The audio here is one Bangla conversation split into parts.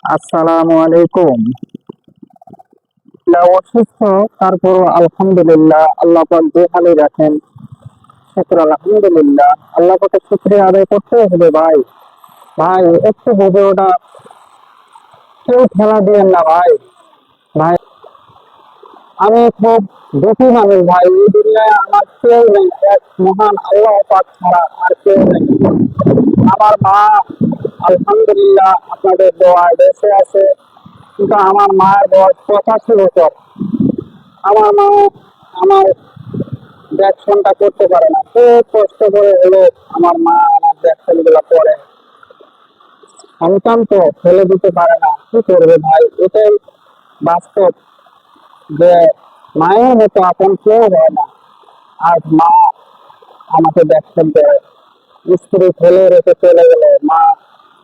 আসসালামু আলাইকুম। অসুস্থ, তারপর আলহামদুলিল্লাহ, আল্লাহ পাক যে ভালো রাখেন। শুকর আলহামদুলিল্লাহ, আল্লাহ পাকের শুকরিয়া আদায় করতে হবে ভাই। ভাই একটু বুঝে ওটা, কেউ ঠেলা দিয়েন না ভাই। ভাই আমি খুব দুঃখী মানুষ ভাই, এই দুনিয়ায় আমার কেউ নেই, এক মহান আল্লাহ পাক ছাড়া আর কেউ নেই। আমার মা আলহামদুলিল্লাহ আপনাদের দোয়ায় বেঁচে আছে, কিন্তু আমার মায়ের বয়স 85 বছর। আমার মা আমার দেখশনটা করতে পারে না, খুব কষ্ট করে হলো আমার মা আমার দেখশন গুলা করে। সন্তান তো ফেলে দিতে পারে না, কি করবে ভাই, এটাই বাস্তব যে মায়ের মতো আপন কেউ হয় না। আর মা আমাকে দেখশন করে, স্ত্রী ফেলে রেখে চলে গেলে মা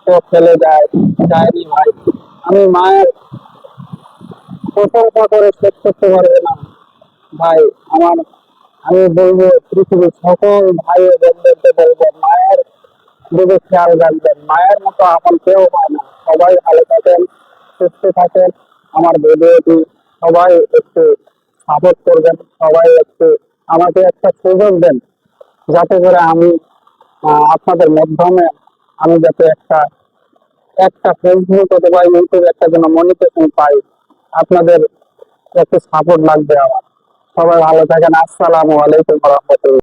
তো ফেলে যায়নি ভাই। আমি মায়ের প্রশংসা করে শেষ করতে পারবে না ভাই। আমার আমি বলবো পৃথিবীর সকল ভাই ও বোনদেরকে বলবো, মায়ের দিকে খেয়াল রাখবেন, মায়ের মতো আপন কেউ হয় না। সবাই ভালো থাকেন, সুস্থ থাকেন। আমার ভিডিওটি সবাই একটু সাপোর্ট করবেন, সবাই একটু আমাকে একটা সুযোগ দেন, যাতে করে আমি আপনাদের মাধ্যমে আমি যাতে একটা একটা ফেসবুক অথবা ইউটিউব একটা যেন মনিটাইজেশন পাই। আপনাদের একটু সাপোর্ট লাগবে আমার। সবাই ভালো থাকেন। আসসালামু আলাইকুম ওয়া রাহমাতুল্লাহ।